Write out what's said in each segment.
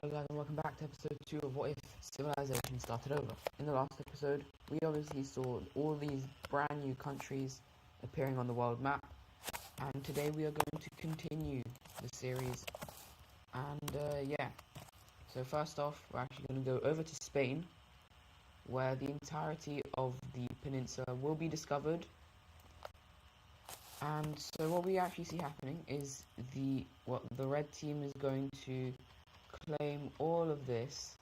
Hello guys and welcome back to episode 2 of What If Civilization Started Over. In the last episode, we obviously saw all these brand new countries appearing on the world map, and today we are going to continue the series. And so first off, we're actually going to go over to Spain, where the entirety of the peninsula will be discovered. And so what we actually see happening is the red team is going to claim all of this.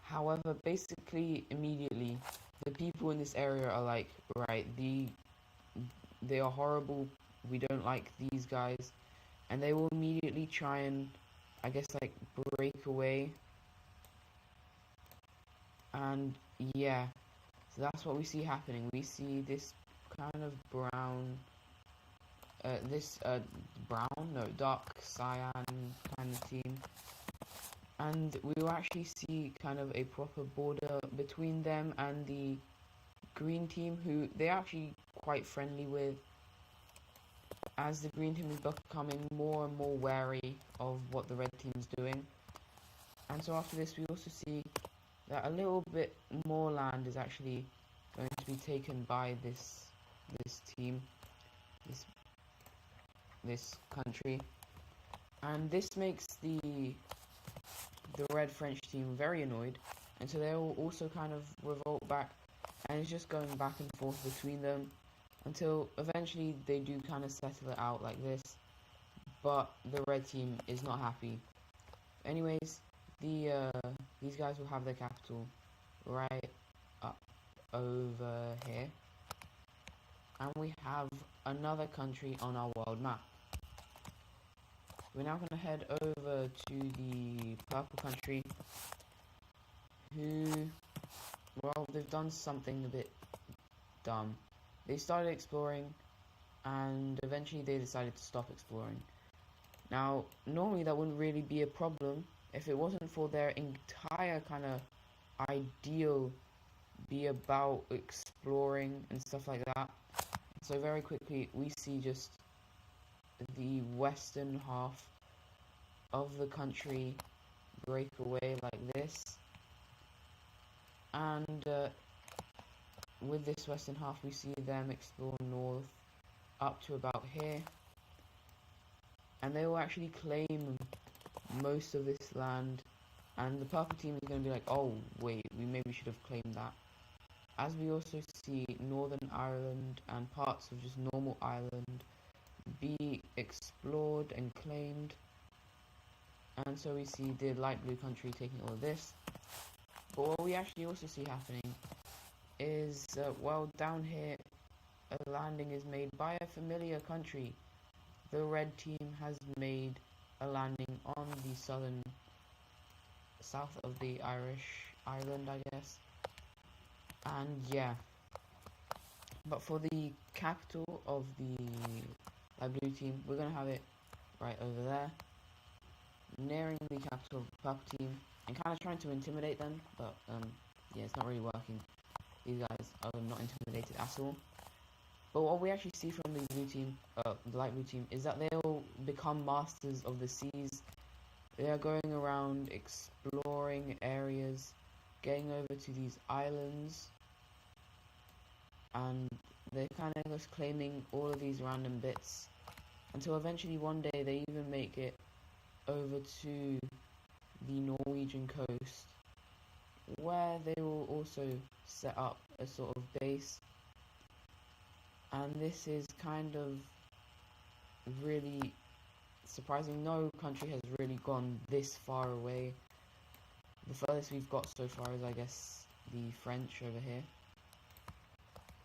However, basically immediately the people in this area are like, right, they are horrible, we don't like these guys, and they will immediately try and, I guess, like, break away. And yeah, so that's what we see happening. We see this kind of dark cyan kind of team, and we will actually see kind of a proper border between them and the green team, who they're actually quite friendly with, as the green team is becoming more and more wary of what the red team is doing. And so after this, we also see that a little bit more land is actually going to be taken by this team, this country, and this makes the red French team very annoyed, and so they will also kind of revolt back, and it's just going back and forth between them until eventually they do kind of settle it out like this. But the red team is not happy. Anyways, these guys will have their capital right up over here, and we have another country on our world map. We're now going to head over to the purple country, who, well, they've done something a bit dumb. They started exploring, and eventually they decided to stop exploring. Now, normally that wouldn't really be a problem if it wasn't for their entire kind of ideal be about exploring and stuff like that. So very quickly we see just the western half of the country break away like this, and with this western half we see them explore north up to about here, and they will actually claim most of this land, and the purple team is going to be like, oh wait, we maybe should have claimed that. As we also see Northern Ireland and parts of just normal Ireland be explored and claimed, and so we see the light blue country taking all of this. But what we actually also see happening is, down here a landing is made by a familiar country. The red team has made a landing on the south of the Irish island, I guess. And yeah, but for the capital of the light blue team, we're going to have it right over there, nearing the capital of the purple team, and kind of trying to intimidate them, but yeah, it's not really working. These guys are not intimidated at all. But what we actually see from the blue team, the light blue team, is that they'll become masters of the seas. They are going around exploring areas, getting over to these islands, and they're kind of just claiming all of these random bits until eventually one day they even make it over to the Norwegian coast, where they will also set up a sort of base. And this is kind of really surprising. No country has really gone this far away. The furthest we've got so far is, I guess, the French over here.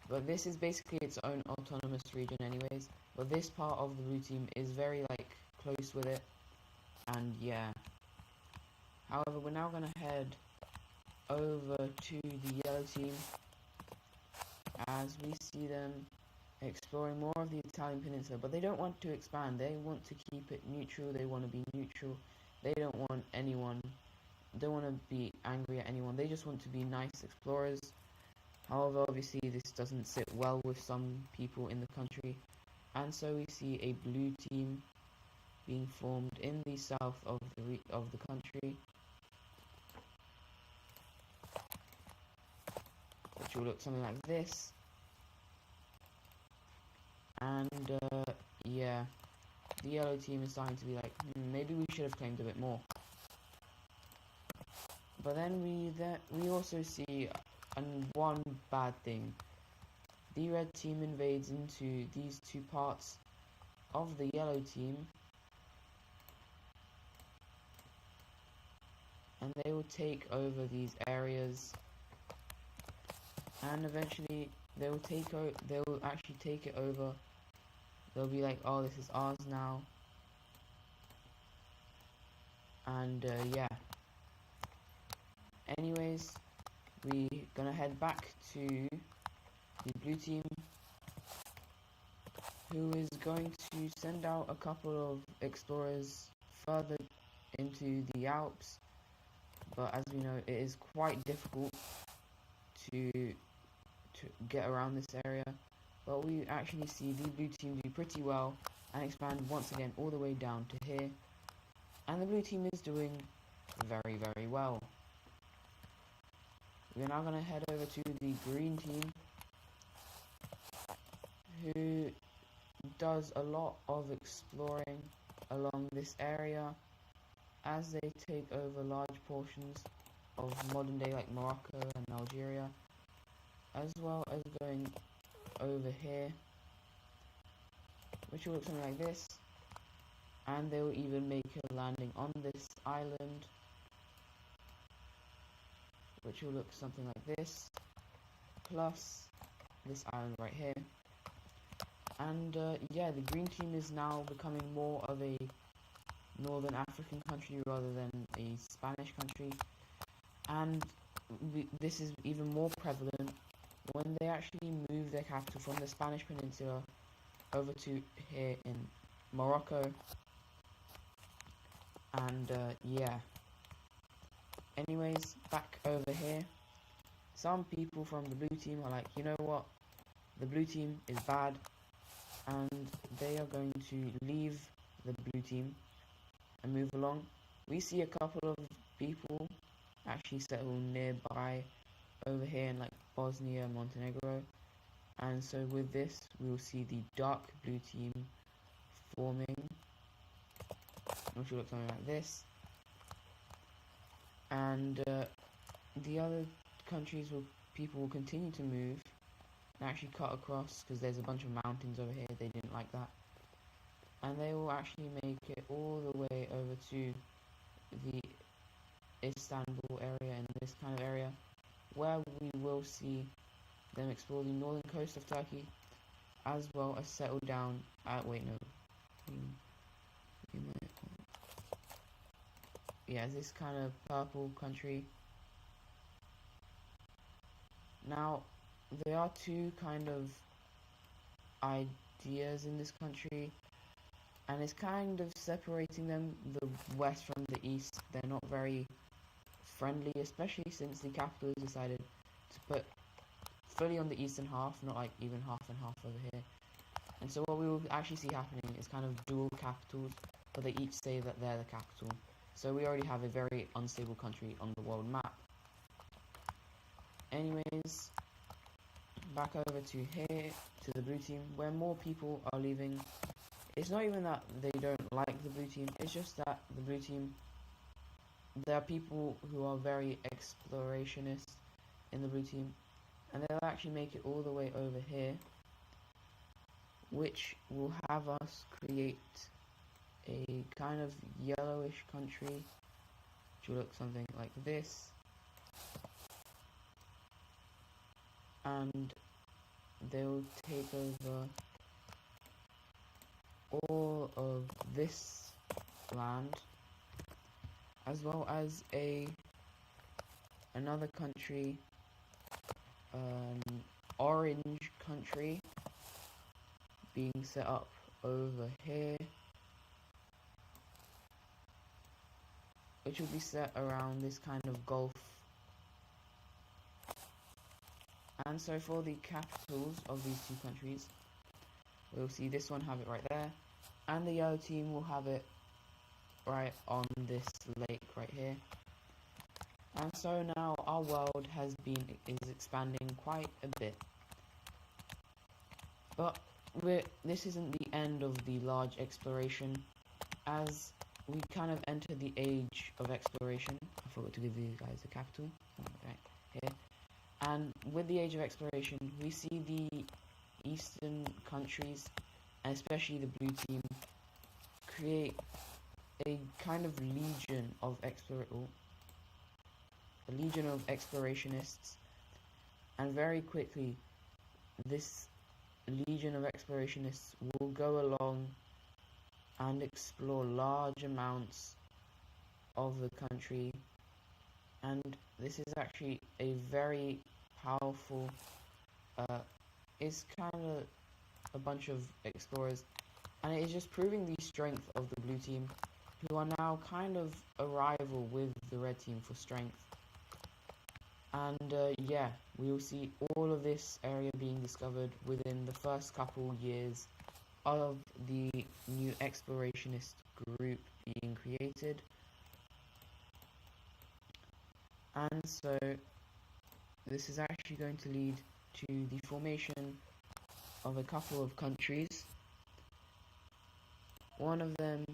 But this is basically its own autonomous region anyways. But this part of the blue team is very, like, close with it. And yeah. However, we're now going to head over to the yellow team, as we see them exploring more of the Italian peninsula. But they don't want to expand. They want to keep it neutral. They want to be neutral. They don't want anyone. Don't want to be angry at anyone. They just want to be nice explorers. However, obviously this doesn't sit well with some people in the country, and so we see a blue team being formed in the south of the country, which will look something like this. And yeah, the yellow team is starting to be like, maybe we should have claimed a bit more. But then we also see one bad thing. The red team invades into these two parts of the yellow team, and they will take over these areas, and eventually they will actually take it over. They'll be like, oh, this is ours now. And yeah. Anyways, we're gonna head back to the blue team, who is going to send out a couple of explorers further into the Alps. But as we know, it is quite difficult to get around this area. But we actually see the blue team do pretty well and expand once again all the way down to here. And the blue team is doing very, very well. We're now going to head over to the green team, who does a lot of exploring along this area as they take over large portions of modern day like Morocco and Algeria, as well as going over here, which will look something like this. And they will even make a landing on this island, which will look something like this, plus this island right here. And yeah, the green team is now becoming more of a Northern African country rather than a Spanish country, and this is even more prevalent when they actually move their capital from the Spanish Peninsula over to here in Morocco. And yeah, anyways, back over here, some people from the blue team are like, you know what, the blue team is bad, and they are going to leave the blue team and move along. We see a couple of people actually settle nearby over here in like Bosnia, Montenegro, and so with this we will see the dark blue team forming, which will look something like this. And the other countries people will continue to move and actually cut across, because there's a bunch of mountains over here. They didn't like that, and they will actually make it all the way over to the Istanbul area, and this kind of area, where we will see them explore the northern coast of Turkey, as well as settle down at, yeah, this kind of purple country. Now, there are two kind of ideas in this country, and it's kind of separating them, the west from the east. They're not very friendly, especially since the capital has decided to put fully on the eastern half, not like even half and half over here. And so what we will actually see happening is kind of dual capitals, but they each say that they're the capital. So we already have a very unstable country on the world map. Anyways, back over to here, to the blue team, where more people are leaving. It's not even that they don't like the blue team, it's just that the blue team, there are people who are very explorationist in the blue team, and they'll actually make it all the way over here, which will have us create a kind of yellowish country, which will look something like this. And they'll take over all of this land, as well as another country, orange country, being set up over here, which will be set around this kind of gulf. And so for the capitals of these two countries, we'll see this one have it right there, and the yellow team will have it right on this lake right here. And so now our world is expanding quite a bit. But this isn't the end of the large exploration, as we kind of enter the age of exploration. I forgot to give you guys a capital right here. And with the age of exploration, we see the eastern countries, and especially the blue team, create a kind of legion of explorationists, and very quickly this legion of explorationists will go along and explore large amounts of the country. And this is actually a very powerful, it's kind of a bunch of explorers, and it is just proving the strength of the blue team, who are now kind of a rival with the red team for strength. And yeah, we will see all of this area being discovered within the first couple years of the new explorationist group being created. And so this is actually going to lead to the formation of a couple of countries, one of them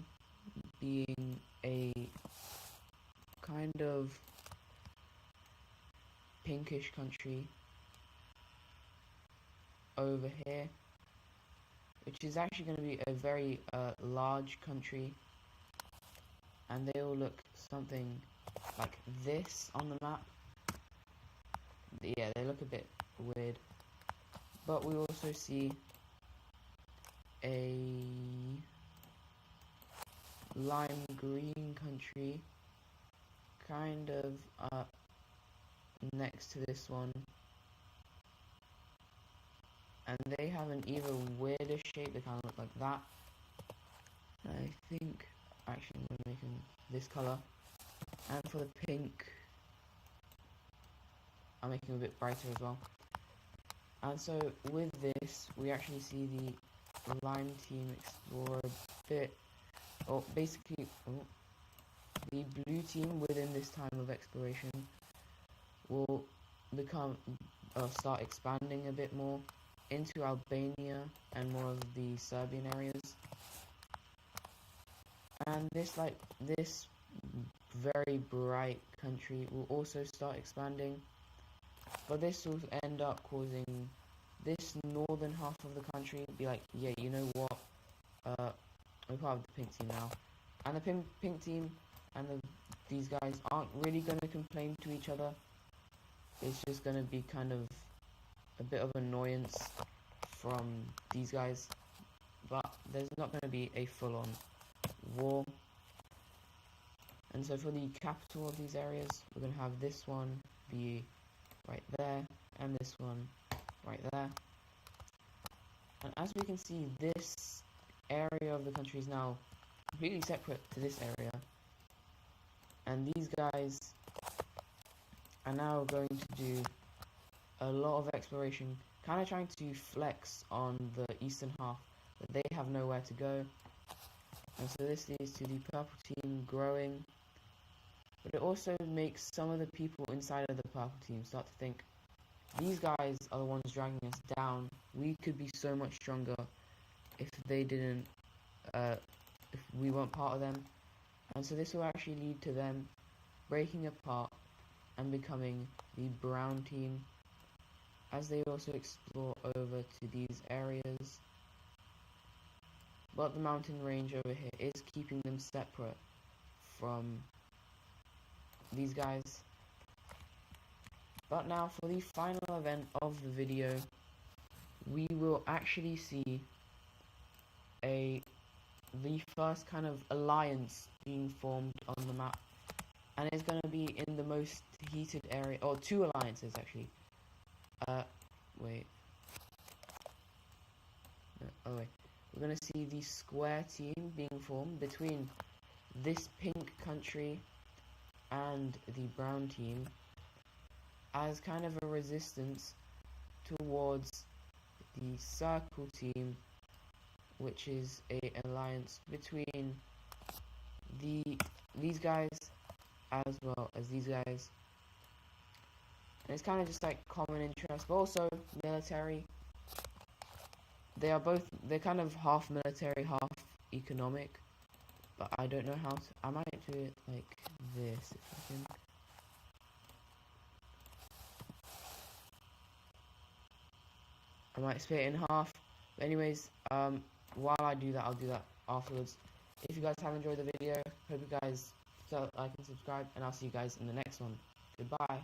being a kind of pinkish country over here, which is actually going to be a very large country, and they all look something like this on the map. Yeah, they look a bit weird. But we also see a lime green country kind of next to this one, and they have an even weirder shape. They kind of look like that. I think actually I'm going to make them this color, and for the pink I'll make them a bit brighter as well. And so with this, we actually see the lime team explore a bit, or basically the blue team within this time of exploration will start expanding a bit more into Albania and more of the Serbian areas. And this very bright country will also start expanding, but this will end up causing this northern half of the country be like, yeah, you know what, we're part of the pink team now. And the pink team and these guys aren't really going to complain to each other. It's just going to be kind of a bit of annoyance from these guys, but there's not going to be a full-on war. And so for the capital of these areas, we're going to have this one be right there, and this one right there. And as we can see, this area of the country is now completely separate to this area, and these guys are now going to do a lot of exploration, kind of trying to flex on the eastern half, but they have nowhere to go. And so this leads to the purple team growing, but it also makes some of the people inside of the purple team start to think, these guys are the ones dragging us down. We could be so much stronger if they didn't, if we weren't part of them. And so this will actually lead to them breaking apart and becoming the brown team, as they also explore over to these areas. But the mountain range over here is keeping them separate from these guys. But now for the final event of the video, we will actually see the first kind of alliance being formed on the map, and it's going to be in the most heated area, or two alliances actually. Wait. No, oh wait. We're going to see the square team being formed between this pink country and the brown team, as kind of a resistance towards the circle team, which is an alliance between these guys as well as these guys. And it's kind of just like common interest, but also military. They're kind of half military, half economic. But I don't know how to. I might do it like this if I can. I might split it in half. But anyways, while I do that, I'll do that afterwards. If you guys have enjoyed the video, hope you guys like and subscribe, and I'll see you guys in the next one. Goodbye.